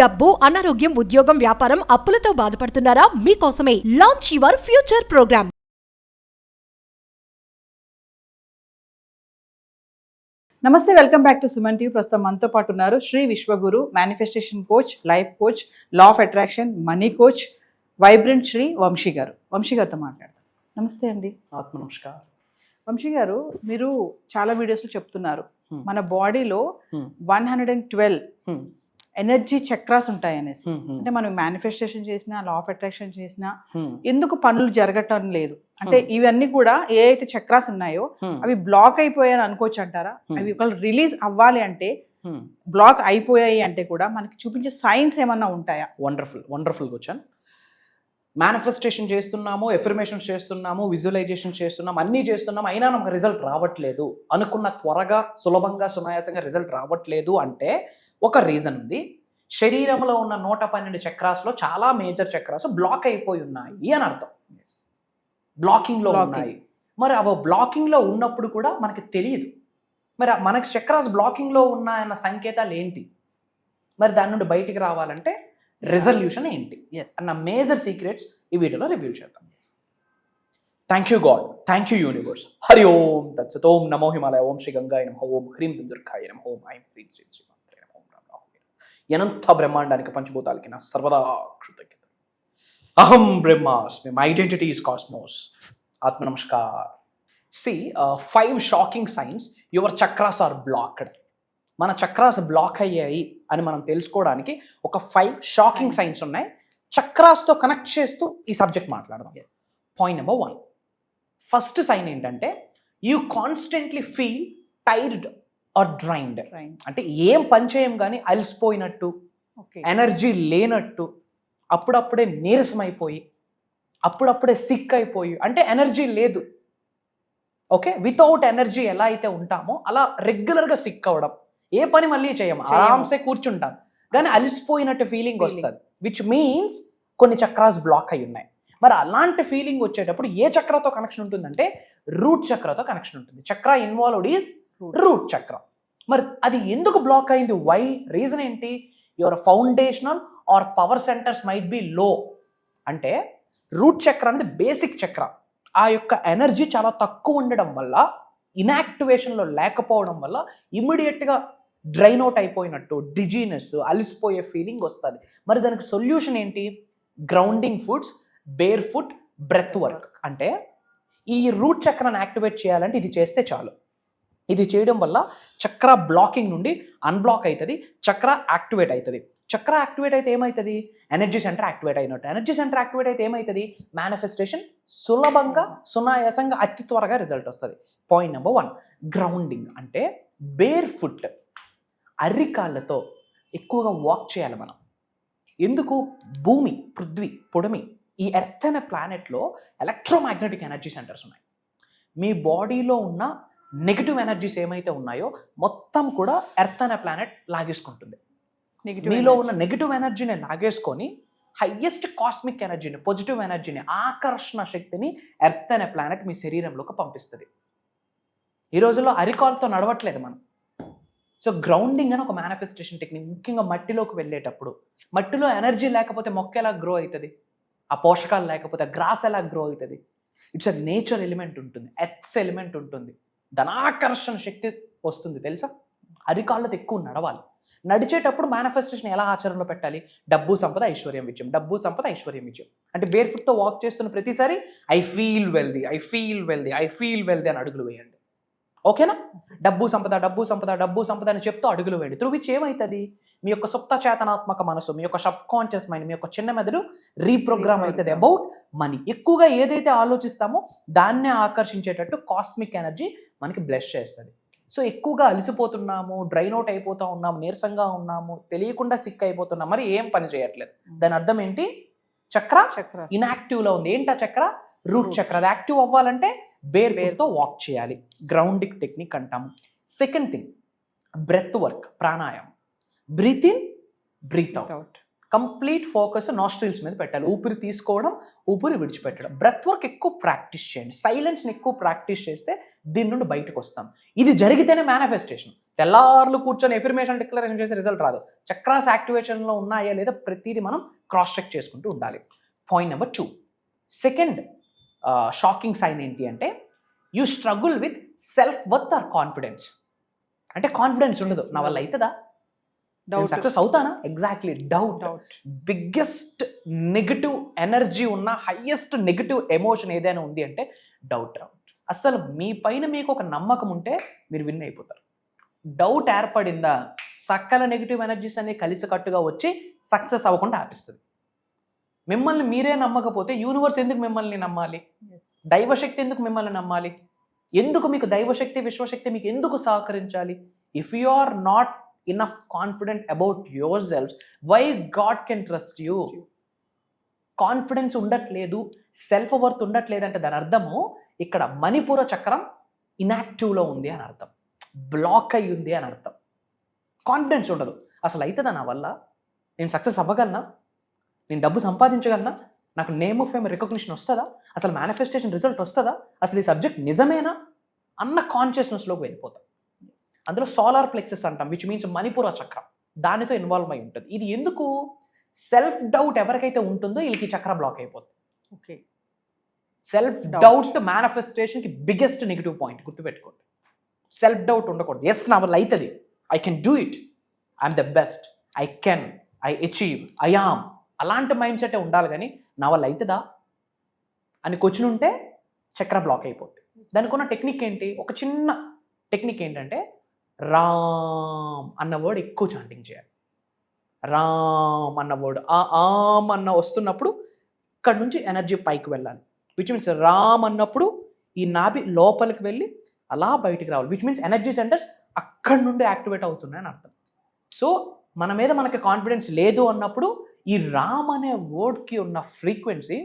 డబ్బు, అనారోగ్యం, ఉద్యోగం, వ్యాపారం, అప్పులతో బాధపడుతున్నారా? మీకోసమే లాంచ్ యువర్ ఫ్యూచర్ ప్రోగ్రామ్. నమస్తే, welcome back to Suman TV. ప్రస్తుతం మనతో పాటు ఉన్నారు Shri Vishwaguru, manifestation coach, life coach, law of attraction, money coach, vibrant Shri Vamshi garu. Vamshi గారితో మాట్లాడతాం. నమస్తే అండి. ఆత్మ నమస్కారం. వంశీ గారు, మీరు చాలా వీడియోస్లో చెప్తున్నారు మన బాడీలో 112 ఎనర్జీ చక్రాస్ ఉంటాయి అనేసి. అంటే మనం మేనిఫెస్టేషన్ చేసినా, లా ఆఫ్ అట్రాక్షన్ చేసినా ఎందుకు పనులు జరగటం లేదు అంటే ఇవన్నీ కూడా ఏ అయితే చక్రాస్ ఉన్నాయో అవి బ్లాక్ అయిపోయాయని అనుకోవచ్చు అంటారా? అవి ఒకళ్ళు రిలీజ్ అవ్వాలి అంటే, బ్లాక్ అయిపోయాయి అంటే కూడా మనకి చూపించే సైన్స్ ఏమన్నా ఉంటాయా? Wonderful question. మేనిఫెస్టేషన్ చేస్తున్నాము, ఎఫర్మేషన్స్ చేస్తున్నాము, విజువలైజేషన్ చేస్తున్నాము, అన్నీ చేస్తున్నాము, అయినా మనకు రిజల్ట్ రావట్లేదు, అనుకున్న త్వరగా, సులభంగా, సునాయాసంగా రిజల్ట్ రావట్లేదు అంటే ఒక రీజన్ ఉంది. శరీరంలో ఉన్న 112 చక్రాస్లో చాలా మేజర్ చక్రాస్ బ్లాక్ అయిపోయి ఉన్నాయి అని అర్థం. బ్లాకింగ్లో ఉన్నాయి. మరి అవి బ్లాకింగ్లో ఉన్నప్పుడు కూడా మనకి తెలియదు. మరి మనకి చక్రాస్ బ్లాకింగ్లో ఉన్నాయన్న సంకేతాలు ఏంటి? మరి దాని నుండి బయటికి రావాలంటే రెజల్యూషన్ ఏంటి అన్న మేజర్ సీక్రెట్స్ ఈ వీడియోలో రివ్యూ చేద్దాం. Thank you god, thank you universe. Hari ఓం తత్సత్. ఓం నమో హిమాలయ, ఓం శ్రీ గంగాయ నమః, ఓం హ్రీం దుర్గాయ నమః, ఓం ఐం హ్రీం శ్రీ శ్రీ మాత్రే నమః, ఓం రామ్ రాహువే. అనంత బ్రహ్మాండానికి, పంచభూతాలకి నా సర్వదా కృతజ్ఞత. అహం బ్రహ్మాస్మి, మై ఐడెంటిటీ ఈస్ కాస్మోస్. ఆత్మ నమస్కార్. See 5 shocking signs your chakras are blocked. మన చక్రాస్ బ్లాక్ అయ్యాయి అని మనం తెలుసుకోవడానికి ఒక 5 షాకింగ్ సైన్స్ ఉన్నాయి. చక్రాస్తో కనెక్ట్ చేస్తూ ఈ సబ్జెక్ట్ మాట్లాడదాం. పాయింట్ నెంబర్ 1, ఫస్ట్ సైన్ ఏంటంటే you constantly feel tired or drained. అంటే ఏం పని చేయం కానీ అలసిపోయినట్టు, ఎనర్జీ లేనట్టు, అప్పుడప్పుడే నీరసమైపోయి, అప్పుడప్పుడే సిక్ అయిపోయి, అంటే ఎనర్జీ లేదు. ఓకే, వితౌట్ ఎనర్జీ ఎలా అయితే ఉంటామో అలా రెగ్యులర్గా సిక్ అవ్వడం, ఏ పని మళ్ళీ చేయము, ఆరామ్సే కూర్చుంటాం కానీ అలసిపోయినట్టు ఫీలింగ్ వస్తుంది, విచ్ మీన్స్ కొన్ని చక్రాస్ బ్లాక్ అయి ఉన్నాయి. మరి అలాంటి ఫీలింగ్ వచ్చేటప్పుడు ఏ చక్రతో కనెక్షన్ ఉంటుందంటే రూట్ చక్రతో కనెక్షన్ ఉంటుంది. చక్ర ఇన్వాల్వ్డ్ ఈజ్ రూట్ చక్ర. మరి అది ఎందుకు బ్లాక్ అయింది? వై? రీజన్ ఏంటి? Your foundational or power centres might be low. అంటే రూట్ చక్ర అనేది బేసిక్ చక్ర. ఆ యొక్క ఎనర్జీ చాలా తక్కువ ఉండడం వల్ల, ఇన్యాక్టివేషన్లో లేకపోవడం వల్ల ఇమ్మీడియట్గా డ్రైన్ అవుట్ అయిపోయినట్టు, డిజీనెస్, అలిసిపోయే ఫీలింగ్ వస్తుంది. మరి దానికి సొల్యూషన్ ఏంటి? Grounding foods, barefoot, breath work. అంటే ఈ రూట్ చక్రాన్ని యాక్టివేట్ చేయాలంటే ఇది చేస్తే చాలు. ఇది చేయడం వల్ల చక్ర బ్లాకింగ్ నుండి అన్బ్లాక్ అవుతుంది, చక్ర యాక్టివేట్ అవుతుంది. చక్ర యాక్టివేట్ అయితే ఏమవుతుంది? ఎనర్జీ సెంటర్ యాక్టివేట్ అయినట్టు. ఎనర్జీ సెంటర్ యాక్టివేట్ అయితే ఏమవుతుంది? మేనిఫెస్టేషన్ సులభంగా, సునాయాసంగా, అతి త్వరగా రిజల్ట్ వస్తుంది. Point number 1, grounding. అంటే బేర్ ఫుట్, అర్రికాళ్ళతో ఎక్కువగా వాక్ చేయాలి మనం. ఎందుకు? భూమి, పృథ్వీ, పుడమి, ఈ ఎర్త్ అనే ప్లానెట్లో ఎలక్ట్రోమాగ్నెటిక్ ఎనర్జీ సెంటర్స్ ఉన్నాయి. మీ బాడీలో ఉన్న నెగిటివ్ ఎనర్జీస్ ఏమైతే ఉన్నాయో మొత్తం కూడా ఎర్త్ అనే ప్లానెట్ లాగేసుకుంటుంది. మీలో ఉన్న నెగిటివ్ ఎనర్జీని లాగేసుకొని హయ్యెస్ట్ కాస్మిక్ ఎనర్జీని, పాజిటివ్ ఎనర్జీని, ఆకర్షణ శక్తిని ఎర్త్ అనే ప్లానెట్ మీ శరీరంలోకి పంపిస్తుంది. ఈ రోజుల్లో అరికాల్తో నడవట్లేదు మనం. సో గ్రౌండింగ్ అని ఒక మేనిఫెస్టేషన్ టెక్నిక్. ముఖ్యంగా మట్టిలోకి వెళ్ళేటప్పుడు, మట్టిలో ఎనర్జీ లేకపోతే మొక్క ఎలా గ్రో అవుతుంది? ఆ పోషకాలు లేకపోతే గ్రాస్ ఎలా గ్రో అవుతుంది? ఇట్స్ అ నేచర్ ఎలిమెంట్ ఉంటుంది, ఎర్త్ ఎలిమెంట్ ఉంటుంది, ధనాకర్షణ శక్తి వస్తుంది. తెలుసా? అరికాళ్ళతో ఎక్కువ నడవాలి. నడిచేటప్పుడు మేనిఫెస్టేషన్ ఎలా ఆచరణలో పెట్టాలి? డబ్బు, సంపద, ఐశ్వర్యం, విజయం. డబ్బు, సంపద, ఐశ్వర్యం, విజయం. అంటే బేర్ ఫుట్తో వాక్ చేస్తున్న ప్రతిసారి I feel wealthy, I feel wealthy, I feel wealthy అని అడుగులు వేయండి. ఓకేనా? డబ్బు సంపద, డబ్బు సంపద, డబ్బు సంపద అని చెప్తూ అడుగులు వేయండి. త్రూ విచ్ ఏమవుతుంది? మీ యొక్క సుప్త చేతనాత్మక మనసు, మీ యొక్క సబ్ కాన్షియస్ మైండ్, మీ యొక్క చిన్న మెదడు రీప్రోగ్రామ్ అవుతుంది అబౌట్ మనీ. ఎక్కువగా ఏదైతే ఆలోచిస్తామో దాన్నే ఆకర్షించేటట్టు కాస్మిక్ ఎనర్జీ మనకి బ్లెస్ చేస్తుంది. సో ఎక్కువగా అలసిపోతున్నాము, డ్రైన్ అవుట్ అయిపోతూ ఉన్నాము, నీరసంగా ఉన్నాము, తెలియకుండా సిక్ అయిపోతున్నాం, మరి ఏం పని చేయట్లేదు. దాని అర్థం ఏంటి? చక్ర ఇన్యాక్టివ్లో ఉంది. ఏంటా చక్ర? రూట్ చక్ర. అది యాక్టివ్ అవ్వాలంటే బేర్ ఫుట్తో వాక్ చేయాలి. గ్రౌండింగ్ టెక్నిక్ అంటాము. సెకండ్ థింగ్, బ్రెత్ వర్క్, ప్రాణాయామం. Breath in, breath out. Complete focus nostrils మీద పెట్టాలి. ఊపిరి తీసుకోవడం, ఊపిరి విడిచిపెట్టడం. బ్రెత్ వర్క్ ఎక్కువ ప్రాక్టీస్ చేయండి. సైలెన్స్ని ఎక్కువ ప్రాక్టీస్ చేస్తే దీని నుండి బయటకు వస్తాం. ఇది జరిగితేనే మేనిఫెస్టేషన్. తెల్లార్లు కూర్చొని ఎఫర్మేషన్ డిక్లరేషన్ చేసే రిజల్ట్ రాదు. చక్రాస్ యాక్టివేషన్లో ఉన్నాయా లేదా ప్రతిదీ మనం క్రాస్ చెక్ చేసుకుంటూ ఉండాలి. Point number 2. Second shocking sign ఏంటి అంటే you struggle with self worth or confidence. అంటే కాన్ఫిడెన్స్ ఉండదు, నా వల్ల అవుతుందా, డౌట్, సక్సెస్ అవుతానా, exactly doubt. Biggest negative energy ఉన్న హైయెస్ట్ నెగటివ్ ఎమోషన్ ఏదైనా ఉంది అంటే డౌట్. అసలు మీ పైన మీకు ఒక నమ్మకం ఉంటే మీరు విన్ అయిపోతారు. డౌట్ ఏర్పడిందా సకల నెగిటివ్ ఎనర్జీస్ అన్ని కలిసికట్టుగా వచ్చి సక్సెస్ అవ్వకుండా ఆపిస్తుంది. మిమ్మల్ని మీరే నమ్మకపోతే యూనివర్స్ ఎందుకు మిమ్మల్ని నమ్మాలి? దైవశక్తి ఎందుకు మిమ్మల్ని నమ్మాలి? ఎందుకు మీకు దైవశక్తి విశ్వశక్తి మీకు ఎందుకు సహకరించాలి? If you are not enough confident about your self, why God can trust you? Confidence ఉండట్లేదు, సెల్ఫ్ వర్త్ ఉండట్లేదు అంటే దాని అర్థము ఇక్కడ మణిపూర చక్రం ఇన్యాక్టివ్లో ఉంది అని అర్థం, బ్లాక్ అయ్యి ఉంది అని అర్థం. కాన్ఫిడెన్స్ ఉండదు. అసలు అవుతుందా నా వల్ల, నేను సక్సెస్ అవ్వగలనా, నేను డబ్బు సంపాదించగలనా, నాకు నేమ్ ఆఫ్ ఫేమ్ రికగ్నిషన్ వస్తుందా, అసలు మేనిఫెస్టేషన్ రిజల్ట్ వస్తుందా, అసలు ఈ సబ్జెక్ట్ నిజమేనా అన్న కాన్షియస్నెస్లోకి వెళ్ళిపోతాం. అందులో సోలార్ ప్లెక్సెస్ అంటాం, విచ్ మీన్స్ మణిపూర చక్రం, దానితో ఇన్వాల్వ్ అయి ఉంటుంది. ఇది ఎందుకు? సెల్ఫ్ డౌట్ ఎవరికైతే ఉంటుందో వీళ్ళకి చక్ర బ్లాక్ అయిపోతుంది. ఓకే, సెల్ఫ్ డౌట్ మేనిఫెస్టేషన్కి బిగ్గెస్ట్ నెగిటివ్ పాయింట్, గుర్తుపెట్టుకోండి. సెల్ఫ్ డౌట్ ఉండకూడదు. ఎస్ నా వల్ల అవుతుంది, I can do it, I'm the best, I can, I achieve, I am, అలాంటి మైండ్ సెటే ఉండాలి. కానీ నా వల్ల అవుతుందా అని క్వశ్చన్ ఉంటే చక్ర బ్లాక్ అయిపోతుంది. దానికి ఉన్న టెక్నిక్ ఏంటి? ఒక చిన్న టెక్నిక్ ఏంటంటే రామ్ అన్న వర్డ్ ఎక్కువ చాంటింగ్ చేయాలి. రామ్ అన్న వర్డ్ ఆమ్ అన్న వస్తున్నప్పుడు ఇక్కడ నుంచి ఎనర్జీ పైకి వెళ్ళాలి. విచ్ మీన్స్ రామ్ అన్నప్పుడు ఈ నాభి లోపలికి వెళ్ళి అలా బయటికి రావాలి. విచ్ మీన్స్ ఎనర్జీ సెంటర్స్ అక్కడి నుండి యాక్టివేట్ అవుతున్నాయని అర్థం. సో మన మీద మనకి కాన్ఫిడెన్స్ లేదు అన్నప్పుడు ఈ రామ్ అనే వర్డ్కి ఉన్న ఫ్రీక్వెన్సీ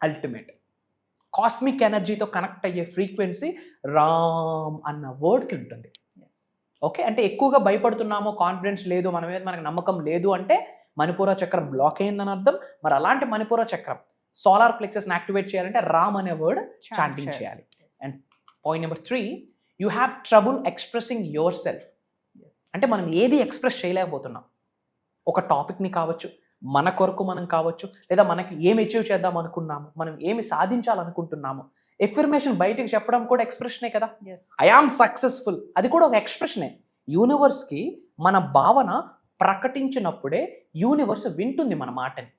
అల్టిమేట్, కాస్మిక్ ఎనర్జీతో కనెక్ట్ అయ్యే ఫ్రీక్వెన్సీ రామ్ అన్న వర్డ్కి ఉంటుంది. ఓకే, అంటే ఎక్కువగా భయపడుతున్నామో, కాన్ఫిడెన్స్ లేదు, మన మీద మనకు నమ్మకం లేదు అంటే మణిపూర చక్రం బ్లాక్ అయిందని అర్థం. మరి అలాంటి మణిపూర చక్రం సోలార్ ప్లెక్సెస్ని యాక్టివేట్ చేయాలంటే రామ్ అనే వర్డ్ చాంటింగ్ చేయాలి. And point number 3, you have trouble expressing your self. అంటే మనం ఏది ఎక్స్ప్రెస్ చేయలేకపోతున్నాం. ఒక టాపిక్ని కావచ్చు, మన కొరకు మనం కావచ్చు, లేదా మనకి ఏమి అచీవ్ చేద్దాం అనుకున్నాము, మనం ఏమి సాధించాలనుకుంటున్నాము. ఎఫర్మేషన్ బయటికి చెప్పడం కూడా ఎక్స్ప్రెషనే కదా. ఐ ఆమ్ సక్సెస్ఫుల్, అది కూడా ఒక ఎక్స్ప్రెషనే. యూనివర్స్కి మన భావన ప్రకటించినప్పుడే యూనివర్స్ వింటుంది మన మాటని.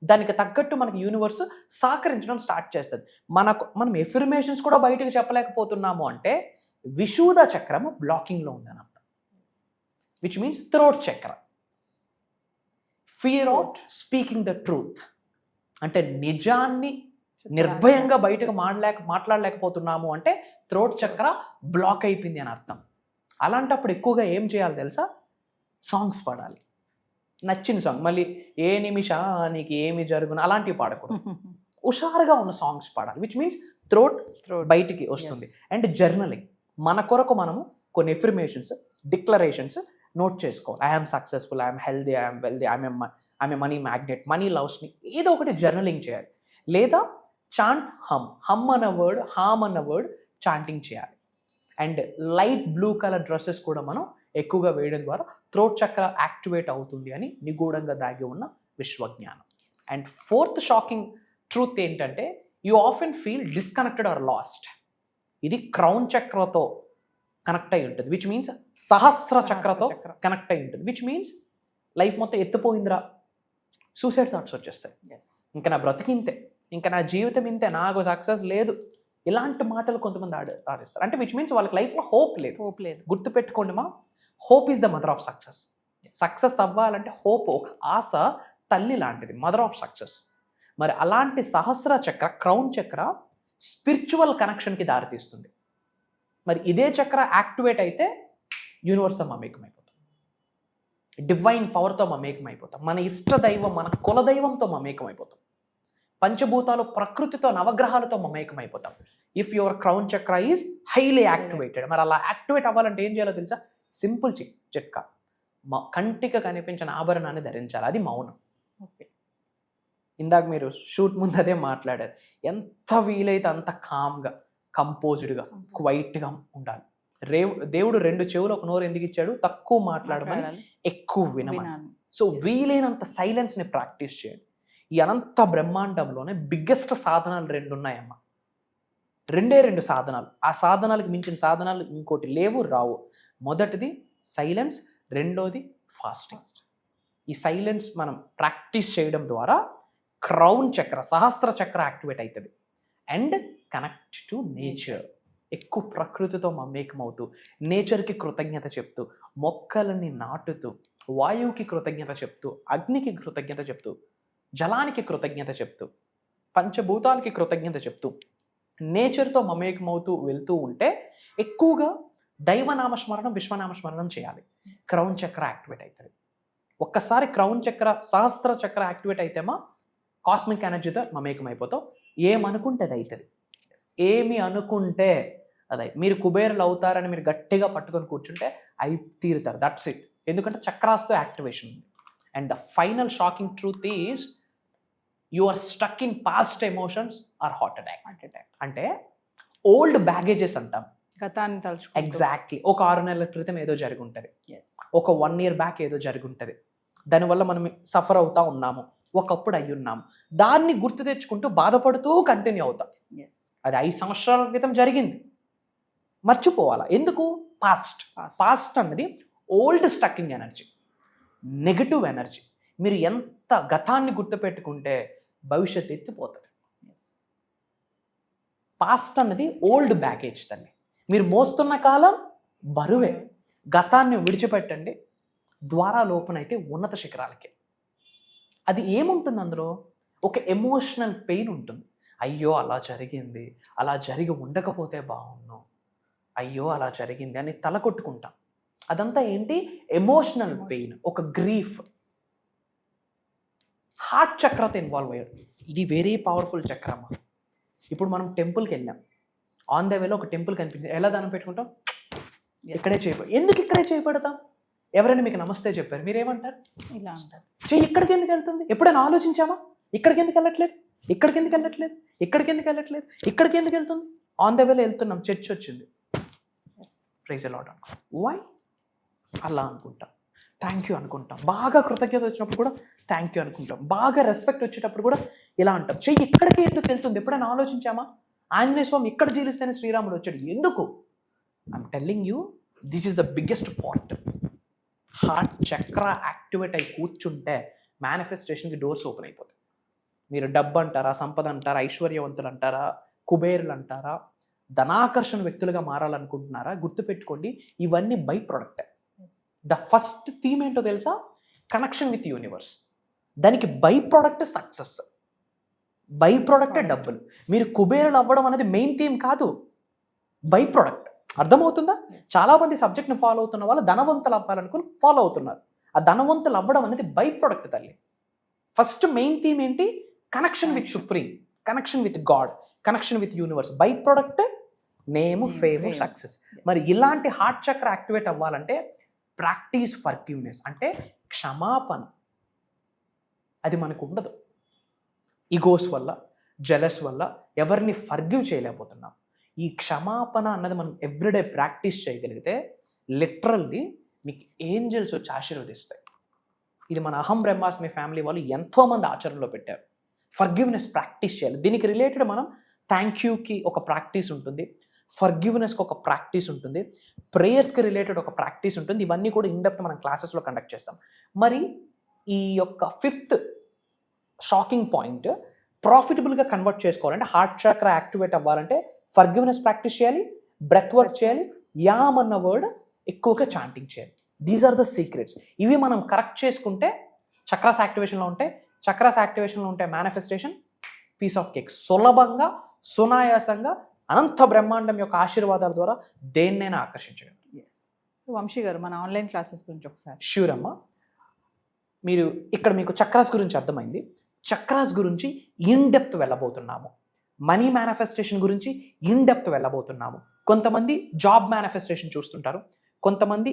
దానికి తగ్గట్టు మనకి యూనివర్స్ సహకరించడం స్టార్ట్ చేస్తుంది. మనం ఎఫర్మేషన్స్ కూడా బయటకు చెప్పలేకపోతున్నాము అంటే విశూద చక్రము బ్లాకింగ్లో ఉందని అర్థం. విచ్ మీన్స్ థ్రోట్ చక్ర, fear of speaking the truth, అంటే నిజాన్ని నిర్భయంగా బయటకు మాట్లాడలేకపోతున్నాము అంటే థ్రోట్ చక్ర బ్లాక్ అయిపోయింది అని అర్థం. అలాంటప్పుడు ఎక్కువగా ఏం చేయాలి తెలుసా? సాంగ్స్ పాడాలి, నచ్చిన సాంగ్. మళ్ళీ ఏ నిమిషానికి ఏమి జరుగును అలాంటివి పాడకూడదు, హుషారుగా ఉన్న సాంగ్స్ పాడాలి. విచ్ మీన్స్ థ్రోట్ బయటికి వస్తుంది. అండ్ జర్నలింగ్, మన కొరకు మనము కొన్ని ఎఫర్మేషన్స్, డిక్లరేషన్స్ నోట్ చేసుకోవాలి. I'm successful, I'm healthy, I'm wealthy, I'm a money magnet, money loves me, ఏదో ఒకటి జర్నలింగ్ చేయాలి. లేదా చాంట్ హమ్ అన్న వర్డ్, హామ్ అన్న వర్డ్ చాంటింగ్ చేయాలి. And light blue colour dresses కూడా మనం ఎక్కువగా వేయడం ద్వారా థ్రోట్ చక్ర యాక్టివేట్ అవుతుంది అని నిగూఢంగా దాగి ఉన్న విశ్వజ్ఞానం. అండ్ 4th షాకింగ్ ట్రూత్ ఏంటంటే you often feel disconnected or lost. ఇది క్రౌన్ చక్రతో కనెక్ట్ అయి ఉంటుంది. విచ్ మీన్స్ సహస్ర చక్రతో కనెక్ట్ అయి ఉంటుంది. విచ్ మీన్స్ లైఫ్ మొత్తం ఎత్తిపోయిందిరా, సూసైడ్ థాట్స్ వచ్చేస్తాయి. ఇంకా నా బ్రతికింతే, ఇంకా నా జీవితం ఇంతే, నాకు సక్సెస్ లేదు, ఇలాంటి మాటలు కొంతమంది ఆడిస్తారు. అంటే విచ్ మీన్స్ వాళ్ళకి లైఫ్లో హోప్ లేదు. గుర్తుపెట్టుకోండి మా, hope is the mother of success. Success అవ్వాలంటే హోప్, ఒక ఆశ తల్లి లాంటిది, మదర్ ఆఫ్ సక్సెస్. మరి అలాంటి సహస్ర చక్ర, క్రౌన్ చక్ర స్పిరిచువల్ కనెక్షన్కి దారితీస్తుంది. మరి ఇదే చక్ర యాక్టివేట్ అయితే యూనివర్స్తో మమేకమైపోతాం, డివైన్ పవర్తో మమేకమైపోతాం, మన ఇష్ట దైవం, మన కులదైవంతో మమేకమైపోతాం, పంచభూతాలు, ప్రకృతితో, నవగ్రహాలతో మమేకమైపోతాం. ఇఫ్ యువర్ క్రౌన్ చక్ర ఈజ్ హైలీ యాక్టివేటెడ్. మరి అలా యాక్టివేట్ అవ్వాలంటే ఏం చేయాలో తెలుసా? సింపుల్ చిట్కా, కంటికి కనిపించిన ఆభరణాన్ని ధరించాలి, అది మౌనం. ఇందాక మీరు షూట్ ముందు అదే మాట్లాడారు, ఎంత వీలైతే అంత కామ్గా, కంపోజ్డ్గా, క్వైట్గా ఉండాలి. దేవుడు 2 చెవులు 1 నోరు ఎందుకు ఇచ్చాడు? తక్కువ మాట్లాడమని, ఎక్కువ వినమని. సో వీలైనంత సైలెన్స్ని ప్రాక్టీస్ చేయండి. ఈ అనంత బ్రహ్మాండంలోనే బిగ్గెస్ట్ సాధనాలు 2 ఉన్నాయమ్మ. 2 సాధనాలు. ఆ సాధనాలకు మించిన సాధనాలు ఇంకోటి లేవు, రావు. మొదటిది సైలెన్స్, రెండోది ఫాస్టింగ్. ఈ సైలెన్స్ మనం ప్రాక్టీస్ చేయడం ద్వారా క్రౌన్ చక్ర, సహస్ర చక్ర యాక్టివేట్ అవుతుంది. అండ్ కనెక్ట్ టు నేచర్, ఎక్కువ ప్రకృతితో మమేకమవుతూ, నేచర్కి కృతజ్ఞత చెప్తూ, మొక్కలని నాటుతూ, వాయువుకి కృతజ్ఞత చెప్తూ, అగ్నికి కృతజ్ఞత చెప్తూ, జలానికి కృతజ్ఞత చెప్తూ, పంచభూతాలకి కృతజ్ఞత చెప్తూ, నేచర్తో మమేకమవుతూ వెళ్తూ ఉంటే ఎక్కువగా దైవనామస్మరణం, విశ్వనామస్మరణం చేయాలి. క్రౌన్ చక్ర యాక్టివేట్ అవుతుంది. ఒక్కసారి క్రౌన్ చక్ర, సహస్ర చక్ర యాక్టివేట్ అయితేమా కాస్మిక్ ఎనర్జీతో మమేకం అయిపోతాం. ఏమనుకుంటే అది అవుతుంది. ఏమి అనుకుంటే అదే. మీరు కుబేరులు అవుతారని మీరు గట్టిగా పట్టుకొని కూర్చుంటే అయి తీరుతారు. That's it. ఎందుకంటే చక్రాస్తో యాక్టివేషన్ ఉంది. And the final shocking truth is you are stuck in past emotions or heart attack. అంటే ఓల్డ్ బ్యాగేజెస్ అంటాం, గతాన్ని తలుచు. ఎగ్జాక్ట్లీ. ఒక 6 నెలల క్రితం ఏదో జరిగి ఉంటుంది, ఒక 1 year బ్యాక్ ఏదో జరిగి ఉంటుంది. దానివల్ల మనం సఫర్ అవుతా ఉన్నాము, ఒకప్పుడు అయ్యి ఉన్నాము. దాన్ని గుర్తు తెచ్చుకుంటూ బాధపడుతూ కంటిన్యూ అవుతాం. అది 5 సంవత్సరాల క్రితం జరిగింది, మర్చిపోవాలా. ఎందుకు? పాస్ట్ అన్నది ఓల్డ్ స్టక్కింగ్ ఎనర్జీ, నెగటివ్ ఎనర్జీ. మీరు ఎంత గతాన్ని గుర్తుపెట్టుకుంటే భవిష్యత్తు ఎత్తిపోతుంది. పాస్ట్ అన్నది ఓల్డ్ బ్యాగేజ్. తల్లి, మీరు మోస్తున్న కాలం బరువే. గతాన్ని విడిచిపెట్టండి, ద్వారాలు ఓపెన్ అయితే ఉన్నత శిఖరాలకి. అది ఏముంటుంది అందులో? ఒక ఎమోషనల్ పెయిన్ ఉంటుంది. అయ్యో అలా జరిగింది, అలా జరిగి ఉండకపోతే బాగున్నాం, అయ్యో అలా జరిగింది అని తల కొట్టుకుంటాం. అదంతా ఏంటి? ఎమోషనల్ పెయిన్, ఒక గ్రీఫ్. హార్ట్ చక్రతో ఇన్వాల్వ్ అయ్యాడు. ఇది వెరీ పవర్ఫుల్ చక్రమ్మ. ఇప్పుడు మనం టెంపుల్కి వెళ్ళాం, ఆన్ ద వేలో ఒక టెంపుల్ కనిపించింది, ఎలా దానం పెట్టుకుంటాం? ఇక్కడే చేయబడి. ఎందుకు ఇక్కడే చేయబడతాం? ఎవరైనా మీకు నమస్తే చెప్పారు, మీరేమంటారు? ఇలా చెయ్యి ఇక్కడికి ఎందుకు వెళ్తుంది? ఎప్పుడైనా ఆలోచించామా? ఇక్కడికి ఎందుకు వెళ్ళట్లేదు, ఇక్కడికి ఎందుకు వెళ్ళట్లేదు, ఇక్కడికి ఎందుకు వెళ్ళట్లేదు, ఇక్కడికి ఎందుకు వెళ్తుంది? ఆన్ ద వేలో వెళ్తున్నాం, చర్చ్ వచ్చింది, ప్రైజ్ ది లార్డ్. వై? అలా అనుకుంటాం, థ్యాంక్ యూ అనుకుంటాం. బాగా కృతజ్ఞత వచ్చినప్పుడు కూడా థ్యాంక్ యూ అనుకుంటాం. బాగా రెస్పెక్ట్ వచ్చేటప్పుడు కూడా ఇలా అంటాం. చెయ్యి ఇక్కడికి ఎందుకు వెళ్తుంది? ఎప్పుడైనా ఆలోచించామా? ఆంజనేయ స్వామి ఇక్కడ జీలిస్తేనే శ్రీరాముడు వచ్చాడు, ఎందుకు? I'm telling you, this is the biggest point. Heart chakra activate అయి కూర్చుంటే మేనిఫెస్టేషన్కి డోర్స్ ఓపెన్ అయిపోతాయి. మీరు డబ్బు అంటారా, సంపద అంటారా, ఐశ్వర్యవంతులు అంటారా, కుబేరులు అంటారా, ధనాకర్షణ వ్యక్తులుగా మారాలనుకుంటున్నారా? గుర్తుపెట్టుకోండి, ఇవన్నీ by product. The first theme ఏంటో తెలుసా? Connection with universe. దానికి బై ప్రోడక్ట్ సక్సెస్, బై ప్రోడక్టే డబ్బులు. మీరు కుబేరులు అవ్వడం అనేది మెయిన్ థీమ్ కాదు, బై ప్రోడక్ట్. అర్థమవుతుందా? చాలా మంది సబ్జెక్ట్ని ఫాలో అవుతున్న వాళ్ళు ధనవంతులు అవ్వాలనుకుని ఫాలో అవుతున్నారు. ఆ ధనవంతులు అవ్వడం అనేది బై ప్రోడక్ట్ తల్లి. ఫస్ట్ మెయిన్ థీమ్ ఏంటి? Connection with supreme, connection with God, connection with universe. By product name, fame, success. మరి ఇలాంటి హార్ట్ చక్ర యాక్టివేట్ అవ్వాలంటే ప్రాక్టీస్ ఫర్గివ్నెస్, అంటే క్షమాపణ. అది మనకు ఉండదు. ఈగోస్ వల్ల, జెలస్ వల్ల ఎవరిని ఫర్గివ్ చేయలేకపోతున్నాం. ఈ క్షమాపణ అన్నది మనం ఎవ్రీడే ప్రాక్టీస్ చేయగలిగితే లిటరల్లీ మీకు ఏంజల్స్ వచ్చి ఆశీర్వదిస్తాయి. ఇది మన అహం బ్రహ్మాస్మి ఫ్యామిలీ వాళ్ళు ఎంతోమంది ఆచరణలో పెట్టారు. ఫర్గివ్నెస్ ప్రాక్టీస్ చేయాలి. దీనికి రిలేటెడ్ మనం థ్యాంక్ యూకి ఒక ప్రాక్టీస్ ఉంటుంది, ఫర్గివ్నెస్కి ఒక ప్రాక్టీస్ ఉంటుంది, ప్రేయర్స్కి రిలేటెడ్ ఒక ప్రాక్టీస్ ఉంటుంది. ఇవన్నీ కూడా ఇన్డెప్త్ మనం క్లాసెస్లో కండక్ట్ చేస్తాం. మరి ఈ యొక్క 5th షాకింగ్ పాయింట్, ప్రాఫిటబుల్గా కన్వర్ట్ చేసుకోవాలంటే, హార్ట్ చక్ర యాక్టివేట్ అవ్వాలంటే ఫర్గివ్నెస్ ప్రాక్టీస్ చేయాలి, బ్రెత్ వర్క్ చేయాలి, యామ్ అన్న వర్డ్ ఎక్కువగా చాంటింగ్ చేయాలి. These are the secrets. ఇవి మనం కరెక్ట్ చేసుకుంటే చక్రాస్ యాక్టివేషన్లో ఉంటాయి. చక్రాస్ యాక్టివేషన్లో ఉంటే మేనిఫెస్టేషన్ పీస్ ఆఫ్ కేక్. సులభంగా, సునాయాసంగా అనంత బ్రహ్మాండం యొక్క ఆశీర్వాదాల ద్వారా దేన్నైనా ఆకర్షించగలరు. సో వంశీ గారు, మన ఆన్లైన్ క్లాసెస్ గురించి ఒకసారి. ష్యూర్ అమ్మా. మీరు ఇక్కడ మీకు చక్రాస్ గురించి అర్థమైంది. చక్రాస్ గురించి ఇన్డెప్త్ వెళ్ళబోతున్నాము. మనీ మేనిఫెస్టేషన్ గురించి ఇన్డెప్త్ వెళ్ళబోతున్నాము. కొంతమంది జాబ్ మేనిఫెస్టేషన్ చూస్తుంటారు, కొంతమంది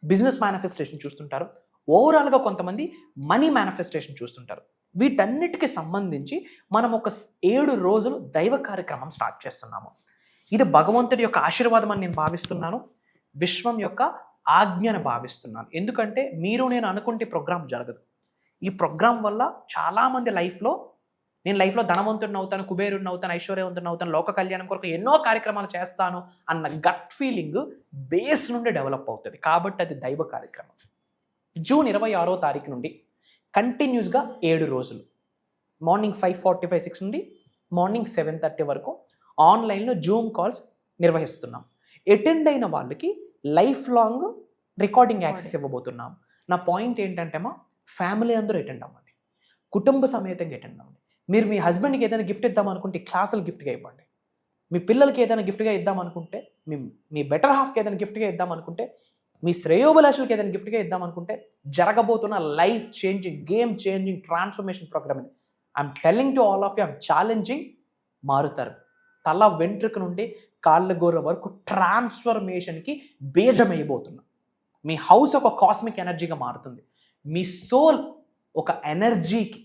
బిజినెస్ మేనిఫెస్టేషన్ చూస్తుంటారు, ఓవరాల్గా కొంతమంది మనీ మేనిఫెస్టేషన్ చూస్తుంటారు. వీటన్నిటికి సంబంధించి మనం ఒక 7 రోజులు దైవ కార్యక్రమం స్టార్ట్ చేస్తున్నాము. ఇది భగవంతుడి యొక్క ఆశీర్వాదం అని నేను భావిస్తున్నాను, విశ్వం యొక్క ఆజ్ఞను భావిస్తున్నాను. ఎందుకంటే మీరు నేను అనుకుంటే ప్రోగ్రామ్ జరగదు. ఈ ప్రోగ్రామ్ వల్ల చాలామంది నేను లైఫ్లో ధనవంతుడిని అవుతాను, కుబేరుడిని అవుతాను, ఐశ్వర్యవంతుడిని అవుతాను, లోక కళ్యాణం కొరకు ఎన్నో కార్యక్రమాలు చేస్తాను అన్న గట్ ఫీలింగ్ బేస్ నుండి డెవలప్ అవుతుంది. కాబట్టి అది దైవ కార్యక్రమం. జూన్ 26వ తారీఖు నుండి కంటిన్యూస్గా 7 రోజులు మార్నింగ్ 5:45, 6 నుండి మార్నింగ్ 7:30 వరకు ఆన్లైన్లో జూమ్ కాల్స్ నిర్వహిస్తున్నాం. అటెండ్ అయిన వాళ్ళకి లైఫ్ లాంగ్ రికార్డింగ్ యాక్సెస్ ఇవ్వబోతున్నాం. నా పాయింట్ ఏంటంటే ఫ్యామిలీ అందరూ అటెండ్ అవ్వండి, కుటుంబ సమేతంగా అటెండ్ అవ్వండి. మీరు మీ హస్బెండ్కి ఏదైనా గిఫ్ట్ ఇద్దామనుకుంటే క్లాసులు గిఫ్ట్గా ఇవ్వండి. మీ పిల్లలకి ఏదైనా గిఫ్ట్గా ఇద్దామనుకుంటే, మీ బెటర్ హాఫ్కి ఏదైనా గిఫ్ట్గా ఇద్దామనుకుంటే, మీ శ్రేయోభిలాషులకి ఏదైనా గిఫ్ట్గా ఇద్దామనుకుంటే, జరగబోతున్న life changing, game changing transformation program ఇది. I'm telling to all of you, I'm challenging. మారుతారు. తల వెంట్రుక నుండి కాళ్ళ గోర్ర వరకు ట్రాన్స్ఫర్మేషన్కి బీజం వేయబోతున్నాం. మీ హౌస్ ఒక కాస్మిక్ ఎనర్జీగా మారుతుంది. మీ సోల్ ఒక ఎనర్జీకి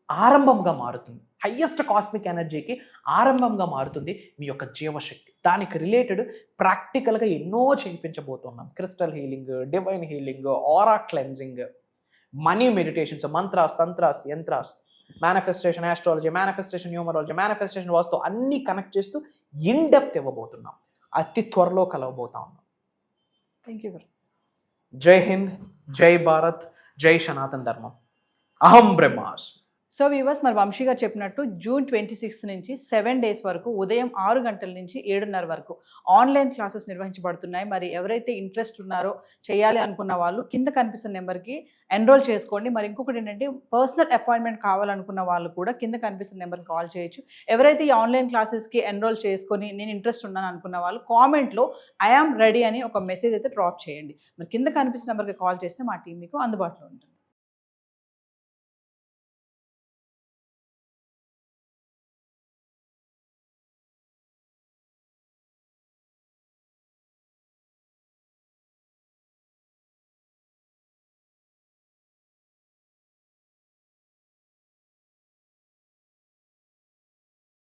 ఆరంభంగా మారుతుంది. హయ్యెస్ట్ కాస్మిక్ ఎనర్జీకి ఆరంభంగా మారుతుంది మీ యొక్క జీవశక్తి. దానికి రిలేటెడ్ ప్రాక్టికల్గా ఎన్నో చేయించబోతున్నాం. Crystal healing, divine healing, aura cleansing, money meditations, mantras, tantras, yantras, manifestation astrology, manifestation numerology, manifestation vastu అన్నీ కనెక్ట్ చేస్తూ ఇన్ డెప్త్ ఇవ్వబోతున్నాం. అతి త్వరలో కలవబోతా ఉన్నాం. Thank you. జై హింద్, జై భారత్, జై సనాతన్ ధర్మం. అహం బ్రహ్మాస్మి. సో వ్యూవర్స్, మరి వంశీ గారు చెప్పినట్టు జూన్ 26 నుంచి 7 days వరకు ఉదయం 6 గంటల నుంచి 7:30 వరకు ఆన్లైన్ క్లాసెస్ నిర్వహించబడుతున్నాయి. మరి ఎవరైతే ఇంట్రెస్ట్ ఉన్నారో, చేయాలి అనుకున్న వాళ్ళు కింద కనిపిస్తున్న నెంబర్కి ఎన్రోల్ చేసుకోండి. మరి ఇంకొకటి ఏంటంటే, పర్సనల్ అపాయింట్మెంట్ కావాలనుకున్న వాళ్ళు కూడా కింద కనిపిస్తున్న నెంబర్కి కాల్ చేయొచ్చు. ఎవరైతే ఈ ఆన్లైన్ క్లాసెస్కి ఎన్రోల్ చేసుకొని నేను ఇంట్రెస్ట్ ఉన్నాను అనుకున్న వాళ్ళు కామెంట్లో ఐఆమ్ రెడీ అని ఒక మెసేజ్ అయితే డ్రాప్ చేయండి. మరి కింద కనిపిస్తున్న నెంబర్కి కాల్ చేస్తే మా టీం మీకు అందుబాటులో ఉంటుంది.